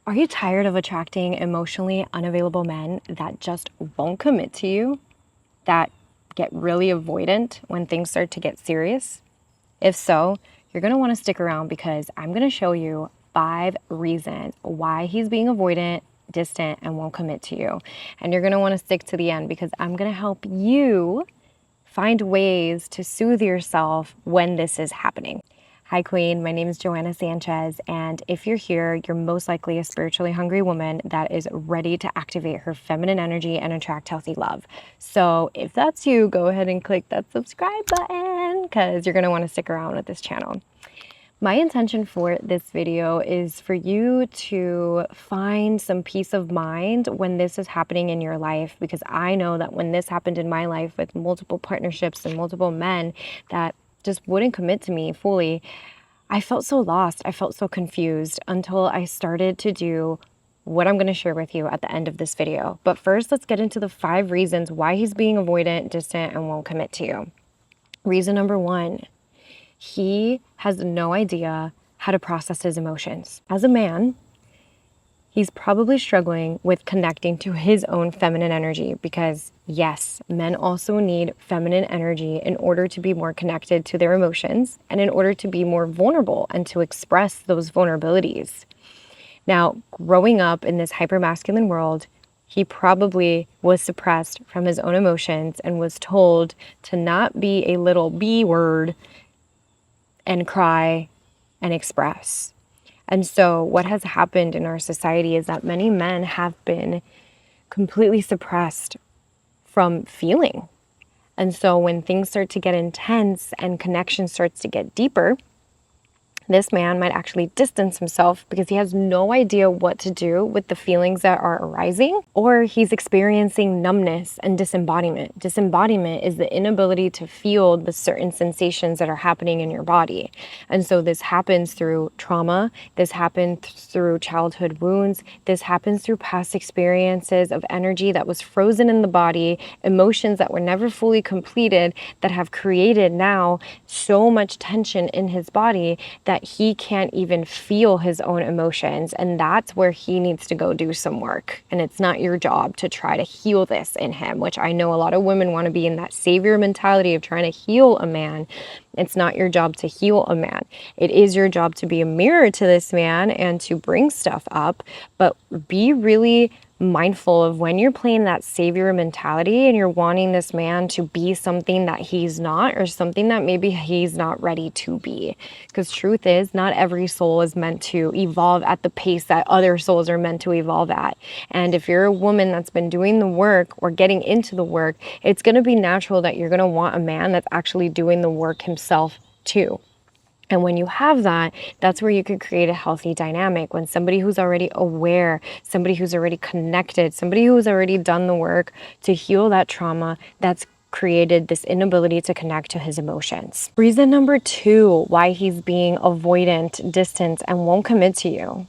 Are you tired of attracting emotionally unavailable men that just won't commit to you, that get really avoidant when things start to get serious? If so, you're going to want to stick around because I'm going to show you 5 reasons why he's being avoidant, distant, and won't commit to you. And you're going to want to stick to the end because I'm going to help you find ways to soothe yourself when this is happening. Hi, Queen. My name is Joanna Sanchez, and if you're here, you're most likely a spiritually hungry woman that is ready to activate her feminine energy and attract healthy love. So if that's you, go ahead and click that subscribe button because you're going to want to stick around with this channel. My intention for this video is for you to find some peace of mind when this is happening in your life, because I know that when this happened in my life with multiple partnerships and multiple men that just wouldn't commit to me fully, I felt so lost. I felt so confused until I started to do what I'm going to share with you at the end of this video. But first, let's get into the 5 reasons why he's being avoidant, distant, and won't commit to you. Reason number 1. He has no idea how to process his emotions. As a man, he's probably struggling with connecting to his own feminine energy because, yes, men also need feminine energy in order to be more connected to their emotions and in order to be more vulnerable and to express those vulnerabilities. Now, growing up in this hypermasculine world, he probably was suppressed from his own emotions and was told to not be a little B word and cry and express. And so what has happened in our society is that many men have been completely suppressed from feeling. And so when things start to get intense and connection starts to get deeper, this man might actually distance himself because he has no idea what to do with the feelings that are arising, or he's experiencing numbness and disembodiment. Disembodiment is the inability to feel the certain sensations that are happening in your body. And so this happens through trauma, this happens through childhood wounds, this happens through past experiences of energy that was frozen in the body, emotions that were never fully completed that have created now so much tension in his body that he can't even feel his own emotions. And that's where he needs to go do some work. And it's not your job to try to heal this in him, which I know a lot of women want to be in that savior mentality of trying to heal a man. It's not your job to heal a man. It is your job to be a mirror to this man and to bring stuff up, but be really mindful of when you're playing that savior mentality and you're wanting this man to be something that he's not, or something that maybe he's not ready to be. Because truth is, not every soul is meant to evolve at the pace that other souls are meant to evolve at. And if you're a woman that's been doing the work or getting into the work, it's going to be natural that you're going to want a man that's actually doing the work himself too. And when you have that, that's where you can create a healthy dynamic. When somebody who's already aware, somebody who's already connected, somebody who's already done the work to heal that trauma, that's created this inability to connect to his emotions. Reason number 2, why he's being avoidant, distant, and won't commit to you.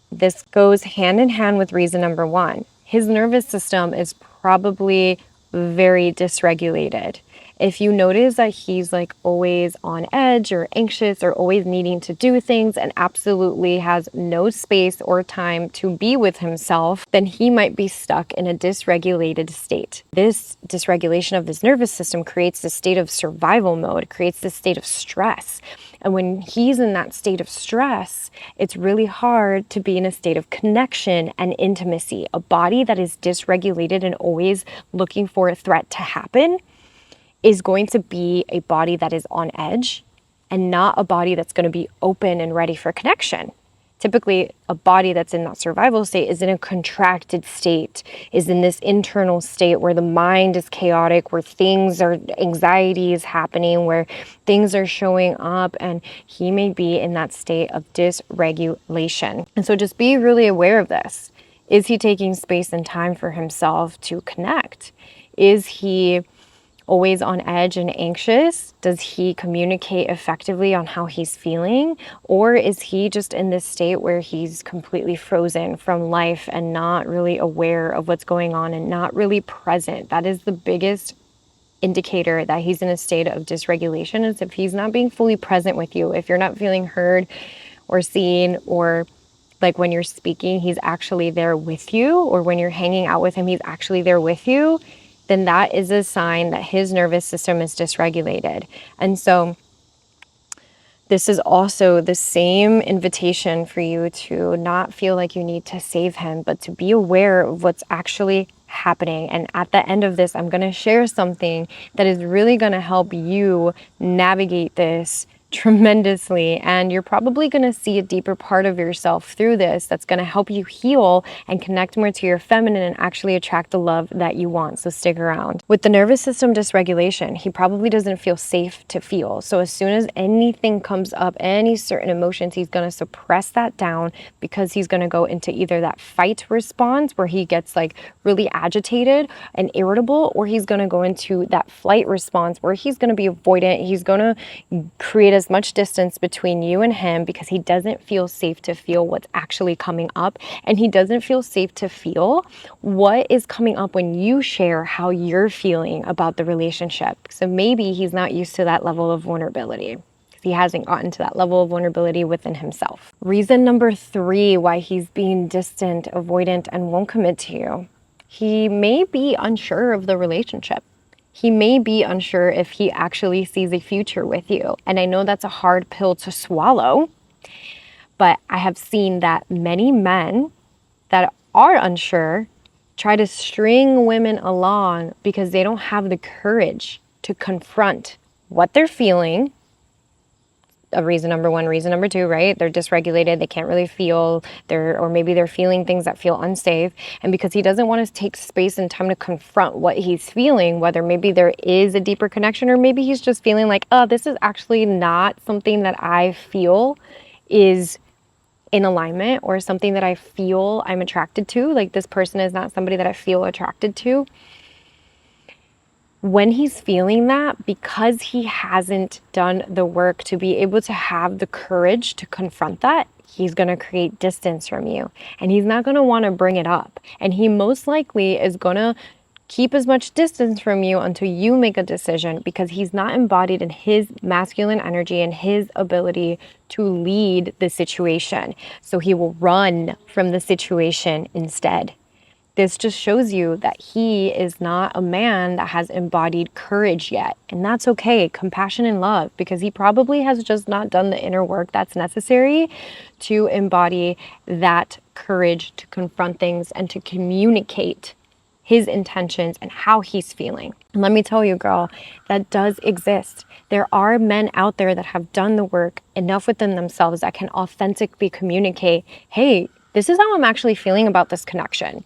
This goes hand in hand with reason number 1. His nervous system is probably very dysregulated. If you notice that he's like always on edge or anxious or always needing to do things and absolutely has no space or time to be with himself, then he might be stuck in a dysregulated state. This dysregulation of his nervous system creates this state of survival mode, creates this state of stress. And when he's in that state of stress, it's really hard to be in a state of connection and intimacy. A body that is dysregulated and always looking for a threat to happen is going to be a body that is on edge and not a body that's going to be open and ready for connection. Typically, a body that's in that survival state is in a contracted state, is in this internal state where the mind is chaotic, where anxiety is happening, where things are showing up, and he may be in that state of dysregulation. And so just be really aware of this. Is he taking space and time for himself to connect? Is he always on edge and anxious? Does he communicate effectively on how he's feeling? Or is he just in this state where he's completely frozen from life and not really aware of what's going on and not really present? That is the biggest indicator that he's in a state of dysregulation, is if he's not being fully present with you, if you're not feeling heard or seen or like when you're speaking, he's actually there with you, or when you're hanging out with him, he's actually there with you, then that is a sign that his nervous system is dysregulated. And so this is also the same invitation for you to not feel like you need to save him, but to be aware of what's actually happening. And at the end of this, I'm going to share something that is really going to help you navigate this tremendously, and you're probably going to see a deeper part of yourself through this that's going to help you heal and connect more to your feminine and actually attract the love that you want. So stick around. With the nervous system dysregulation, he probably doesn't feel safe to feel. So as soon as anything comes up, any certain emotions, he's going to suppress that down, because he's going to go into either that fight response where he gets like really agitated and irritable, or he's going to go into that flight response where he's going to be avoidant. He's going to create as much distance between you and him because he doesn't feel safe to feel what's actually coming up, and he doesn't feel safe to feel what is coming up when you share how you're feeling about the relationship. So maybe he's not used to that level of vulnerability, because he hasn't gotten to that level of vulnerability within himself. Reason number 3 why he's being distant, avoidant, and won't commit to you: he may be unsure of the relationship. He may be unsure if he actually sees a future with you. And I know that's a hard pill to swallow, but I have seen that many men that are unsure try to string women along because they don't have the courage to confront what they're feeling. Reason number 1. Reason number 2, right? They're dysregulated. They can't really feel. Or maybe they're feeling things that feel unsafe. And because he doesn't want to take space and time to confront what he's feeling, whether maybe there is a deeper connection, or maybe he's just feeling like, oh, this is actually not something that I feel is in alignment, or something that I feel I'm attracted to. Like, this person is not somebody that I feel attracted to. When he's feeling that, because he hasn't done the work to be able to have the courage to confront that, he's going to create distance from you, and he's not going to want to bring it up. And he most likely is going to keep as much distance from you until you make a decision, because he's not embodied in his masculine energy and his ability to lead the situation. So he will run from the situation instead. This just shows you that he is not a man that has embodied courage yet. And that's okay, compassion and love, because he probably has just not done the inner work that's necessary to embody that courage to confront things and to communicate his intentions and how he's feeling. And let me tell you, girl, that does exist. There are men out there that have done the work enough within themselves that can authentically communicate, hey, this is how I'm actually feeling about this connection.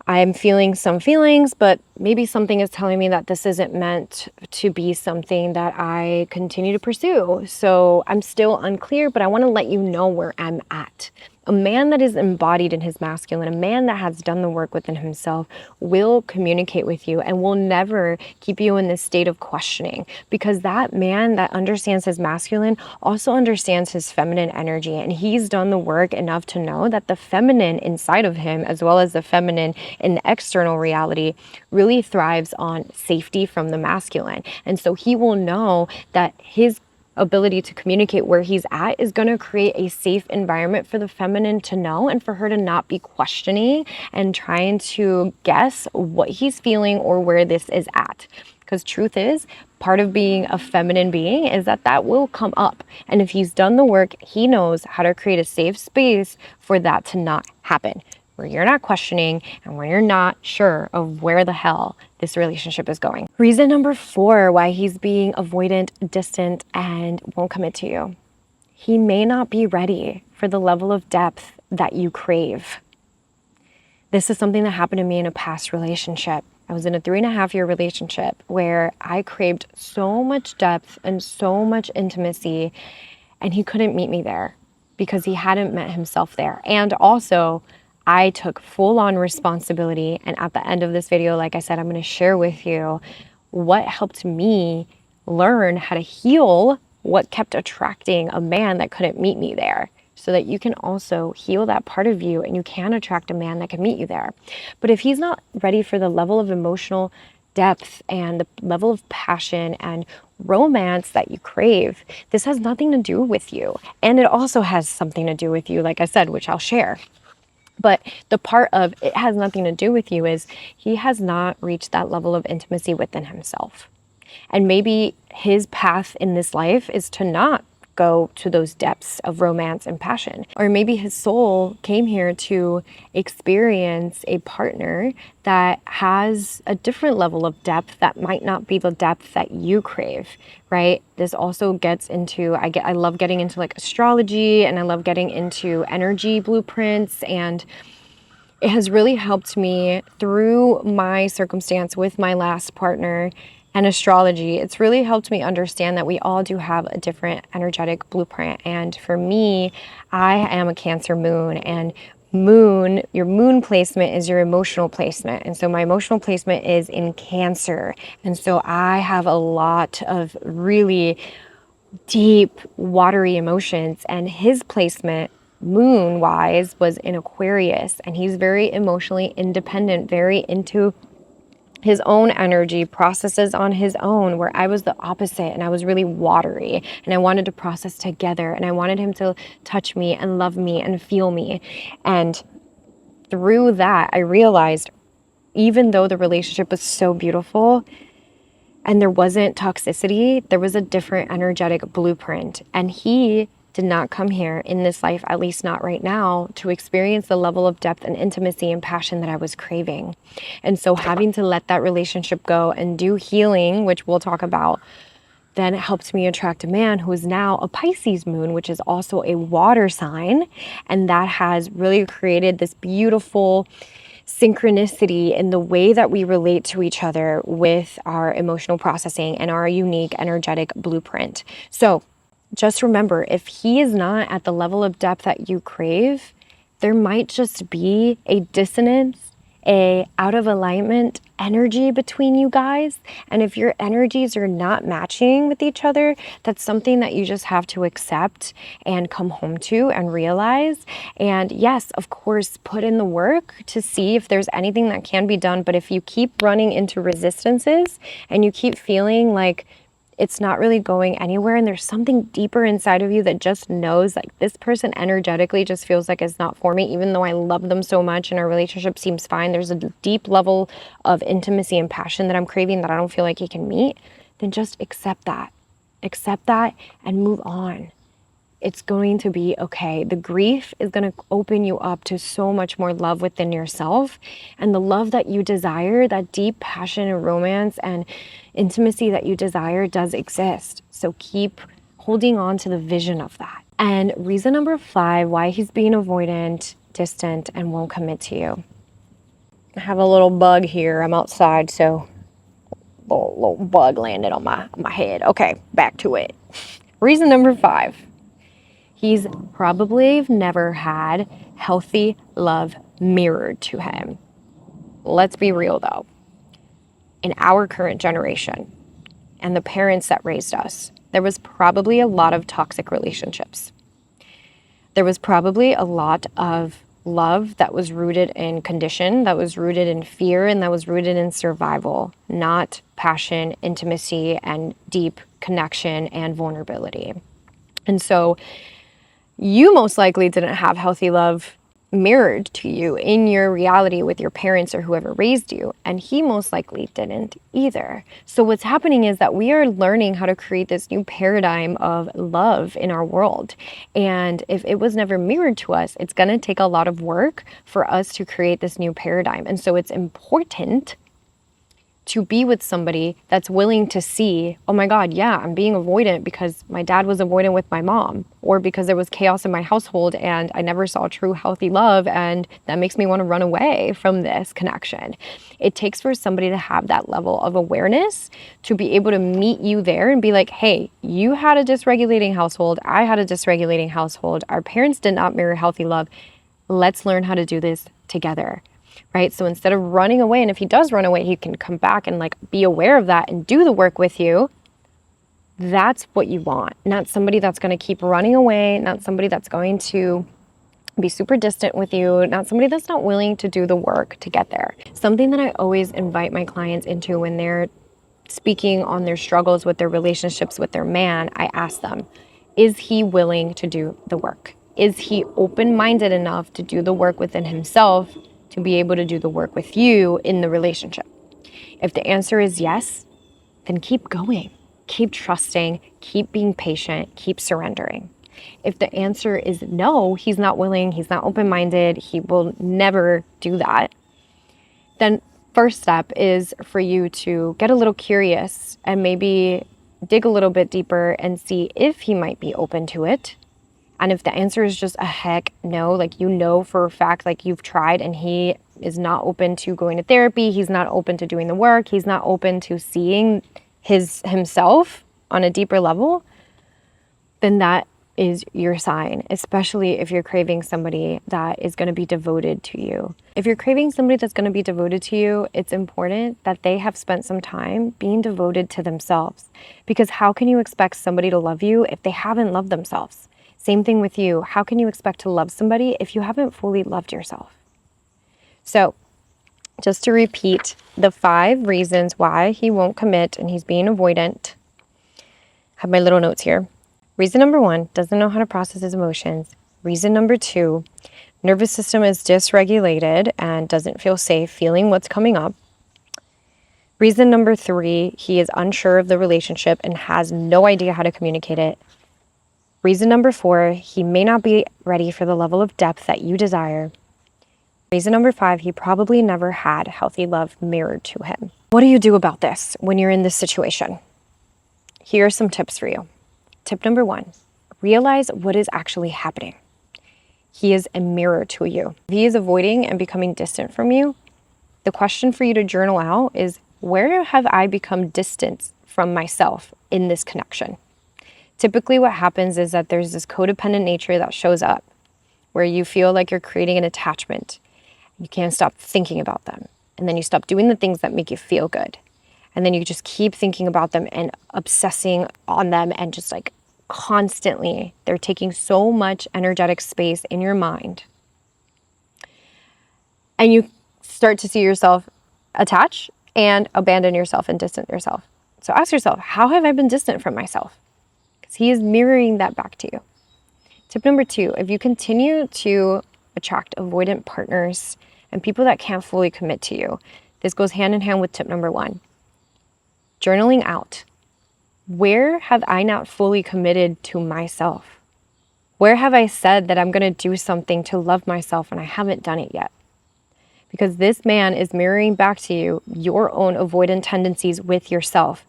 I'm feeling some feelings, but maybe something is telling me that this isn't meant to be something that I continue to pursue. So I'm still unclear, but I want to let you know where I'm at. A man that is embodied in his masculine, a man that has done the work within himself, will communicate with you and will never keep you in this state of questioning, because that man that understands his masculine also understands his feminine energy, and he's done the work enough to know that the feminine inside of him, as well as the feminine in the external reality, really thrives on safety from the masculine. And so he will know that his ability to communicate where he's at is going to create a safe environment for the feminine to know, and for her to not be questioning and trying to guess what he's feeling or where this is at. Because truth is, part of being a feminine being is that that will come up. And if he's done the work, he knows how to create a safe space for that to not happen, where you're not questioning and where you're not sure of where the hell this relationship is going. Reason number 4 why he's being avoidant, distant, and won't commit to you: he may not be ready for the level of depth that you crave. This is something that happened to me in a past relationship. I was in a 3.5-year relationship where I craved so much depth and so much intimacy, and he couldn't meet me there because he hadn't met himself there. And also, I took full-on responsibility. And at the end of this video, like I said, I'm going to share with you what helped me learn how to heal what kept attracting a man that couldn't meet me there, so that you can also heal that part of you and you can attract a man that can meet you there. But if he's not ready for the level of emotional depth and the level of passion and romance that you crave, this has nothing to do with you. And it also has something to do with you, like I said, which I'll share. But the part of it has nothing to do with you is he has not reached that level of intimacy within himself. And maybe his path in this life is to not go to those depths of romance and passion. Or maybe his soul came here to experience a partner that has a different level of depth that might not be the depth that you crave, right? This also gets into, I love getting into like astrology, and I love getting into energy blueprints, and it has really helped me through my circumstance with my last partner and astrology. It's really helped me understand that we all do have a different energetic blueprint. And for me, I am a Cancer moon, and your moon placement is your emotional placement. And so my emotional placement is in Cancer. And so I have a lot of really deep, watery emotions, and his placement moon wise was in Aquarius, and he's very emotionally independent, very into his own energy, processes on his own, where I was the opposite, and I was really watery, and I wanted to process together, and I wanted him to touch me and love me and feel me. And through that, I realized, even though the relationship was so beautiful and there wasn't toxicity, there was a different energetic blueprint. And he did not come here in this life, at least not right now, to experience the level of depth and intimacy and passion that I was craving. And so having to let that relationship go and do healing, which we'll talk about, then it helped me attract a man who is now a Pisces moon, which is also a water sign. And that has really created this beautiful synchronicity in the way that we relate to each other with our emotional processing and our unique energetic blueprint. So just remember, if he is not at the level of depth that you crave, there might just be a dissonance, a out of alignment energy between you guys. And if your energies are not matching with each other, that's something that you just have to accept and come home to and realize. And yes, of course, put in the work to see if there's anything that can be done. But if you keep running into resistances and you keep feeling like it's not really going anywhere, and there's something deeper inside of you that just knows, like, this person energetically just feels like it's not for me, even though I love them so much and our relationship seems fine, there's a deep level of intimacy and passion that I'm craving that I don't feel like he can meet, then just accept that and move on. It's going to be okay. The grief is going to open you up to so much more love within yourself. And the love that you desire, that deep passion and romance and intimacy that you desire, does exist. So keep holding on to the vision of that. And reason number 5, why he's being avoidant, distant, and won't commit to you. I have a little bug here. I'm outside, so a little bug landed on my head. Okay, back to it. Reason number 5. He's probably never had healthy love mirrored to him. Let's be real though. In our current generation and the parents that raised us, there was probably a lot of toxic relationships. There was probably a lot of love that was rooted in condition, that was rooted in fear, and that was rooted in survival, not passion, intimacy, and deep connection and vulnerability. And so you most likely didn't have healthy love mirrored to you in your reality with your parents or whoever raised you, and he most likely didn't either. So what's happening is that we are learning how to create this new paradigm of love in our world. And if it was never mirrored to us, it's going to take a lot of work for us to create this new paradigm. And so it's important to be with somebody that's willing to see, oh my God, yeah, I'm being avoidant because my dad was avoidant with my mom, or because there was chaos in my household and I never saw true healthy love, and that makes me want to run away from this connection. It takes for somebody to have that level of awareness to be able to meet you there and be like, hey, you had a dysregulating household, I had a dysregulating household, our parents did not mirror healthy love. Let's learn how to do this together. Right? So instead of running away, and if he does run away, he can come back and like be aware of that and do the work with you. That's what you want. Not somebody that's going to keep running away, not somebody that's going to be super distant with you, not somebody that's not willing to do the work to get there. Something that I always invite my clients into when they're speaking on their struggles with their relationships with their man, I ask them, is he willing to do the work? Is he open-minded enough to do the work within himself to be able to do the work with you in the relationship? If the answer is yes, then keep going, keep trusting, keep being patient, keep surrendering. If the answer is no, he's not willing, he's not open-minded, he will never do that, then first step is for you to get a little curious and maybe dig a little bit deeper and see if he might be open to it. And if the answer is just a heck no, like you know for a fact, like you've tried and he is not open to going to therapy, he's not open to doing the work, he's not open to seeing himself on a deeper level, then that is your sign, especially if you're craving somebody that is going to be devoted to you. If you're craving somebody that's going to be devoted to you, it's important that they have spent some time being devoted to themselves. Because how can you expect somebody to love you if they haven't loved themselves? Same thing with you. How can you expect to love somebody if you haven't fully loved yourself? So, just to repeat the 5 reasons why he won't commit and he's being avoidant. I have my little notes here. Reason number 1, doesn't know how to process his emotions. Reason number 2, nervous system is dysregulated and doesn't feel safe feeling what's coming up. Reason number 3, he is unsure of the relationship and has no idea how to communicate it. Reason number 4, he may not be ready for the level of depth that you desire. Reason number 5, he probably never had healthy love mirrored to him. What do you do about this when you're in this situation? Here are some tips for you. Tip number 1, realize what is actually happening. He is a mirror to you. If he is avoiding and becoming distant from you, the question for you to journal out is, where have I become distant from myself in this connection? Typically what happens is that there's this codependent nature that shows up where you feel like you're creating an attachment. You can't stop thinking about them. And then you stop doing the things that make you feel good. And then you just keep thinking about them and obsessing on them and just like constantly, they're taking so much energetic space in your mind. And you start to see yourself attach and abandon yourself and distance yourself. So ask yourself, how have I been distant from myself? Because he is mirroring that back to you. Tip number 2, if you continue to attract avoidant partners and people that can't fully commit to you, this goes hand in hand with tip number 1. Journaling out. Where have I not fully committed to myself? Where have I said that I'm going to do something to love myself and I haven't done it yet? Because this man is mirroring back to you your own avoidant tendencies with yourself.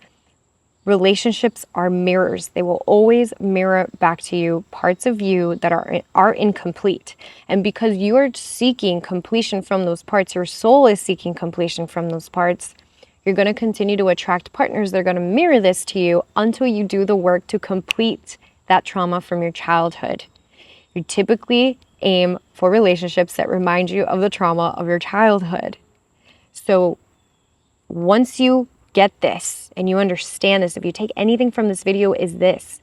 Relationships are mirrors. They will always mirror back to you parts of you that are incomplete. And because you are seeking completion from those parts, your soul is seeking completion from those parts, you're going to continue to attract partners that are going to mirror this to you until you do the work to complete that trauma from your childhood. You typically aim for relationships that remind you of the trauma of your childhood. So once you get this and you understand this, if you take anything from this video, is this: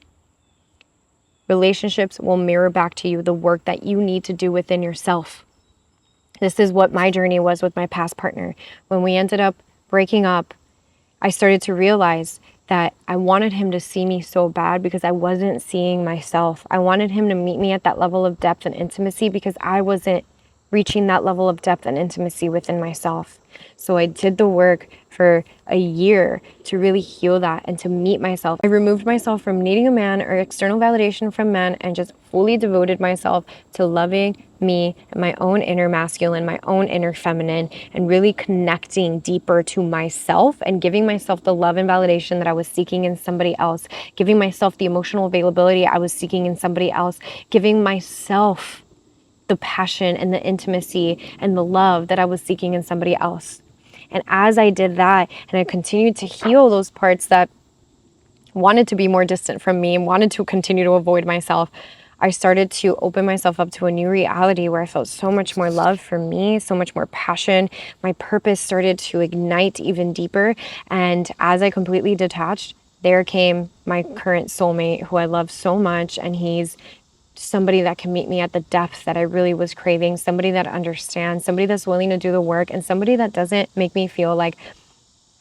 relationships will mirror back to you the work that you need to do within yourself. This is what my journey was with my past partner. When we ended up breaking up, I started to realize that I wanted him to see me so bad because I wasn't seeing myself. I wanted him to meet me at that level of depth and intimacy because I wasn't reaching that level of depth and intimacy within myself. So I did the work for a year to really heal that and to meet myself. I removed myself from needing a man or external validation from men and just fully devoted myself to loving me and my own inner masculine, my own inner feminine, and really connecting deeper to myself and giving myself the love and validation that I was seeking in somebody else, giving myself the emotional availability I was seeking in somebody else, giving myself the passion and the intimacy and the love that I was seeking in somebody else. And as I did that and I continued to heal those parts that wanted to be more distant from me and wanted to continue to avoid myself, I started to open myself up to a new reality where I felt so much more love for me, so much more passion. My purpose started to ignite even deeper. And as I completely detached, there came my current soulmate who I love so much. And he's somebody that can meet me at the depth that I really was craving, somebody that understands, somebody that's willing to do the work, and somebody that doesn't make me feel like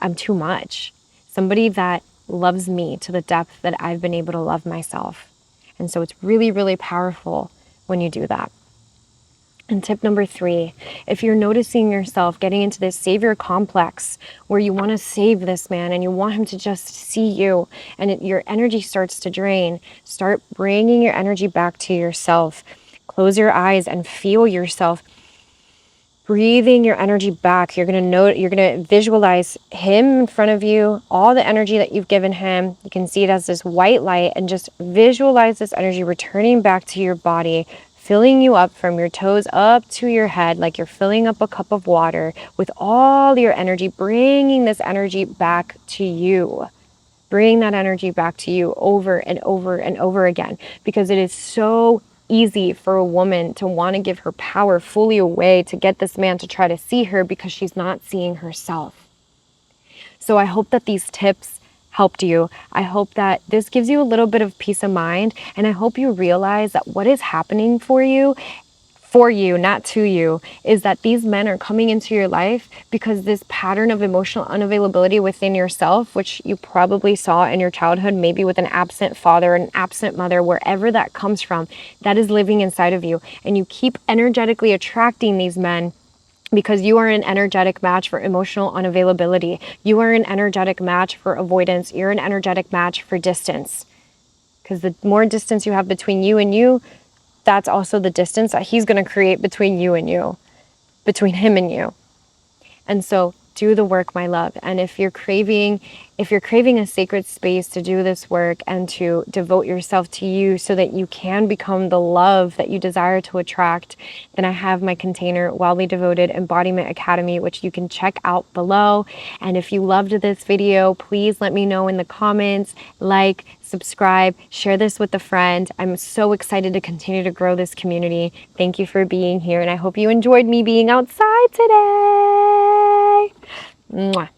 I'm too much. somebody that loves me to the depth that I've been able to love myself. And so it's really, really powerful when you do that. And tip number 3, if you're noticing yourself getting into this savior complex where you want to save this man and you want him to just see you and your energy starts to drain, start bringing your energy back to yourself. Close your eyes and feel yourself breathing your energy back. You're going to visualize him in front of you, all the energy that you've given him. You can see it as this white light and just visualize this energy returning back to your body, filling you up from your toes up to your head, like you're filling up a cup of water with all your energy, bringing this energy back to you. Bring that energy back to you over and over and over again, because it is so easy for a woman to want to give her power fully away to get this man to try to see her because she's not seeing herself. So I hope that these tips helped you. I hope that this gives you a little bit of peace of mind, and I hope you realize that what is happening for you, not to you, is that these men are coming into your life because this pattern of emotional unavailability within yourself, which you probably saw in your childhood, maybe with an absent father, an absent mother, wherever that comes from, that is living inside of you. And you keep energetically attracting these men because you are an energetic match for emotional unavailability. You are an energetic match for avoidance. You're an energetic match for distance. Because the more distance you have between you and you, that's also the distance that he's going to create between you and you, between him and you. And so do the work, my love. And if you're craving a sacred space to do this work and to devote yourself to you so that you can become the love that you desire to attract, then I have my container, Wildly Devoted Embodiment Academy, which you can check out below. And if you loved this video, please let me know in the comments, like, subscribe, share this with a friend. I'm so excited to continue to grow this community. Thank you for being here, and I hope you enjoyed me being outside today. Mwah.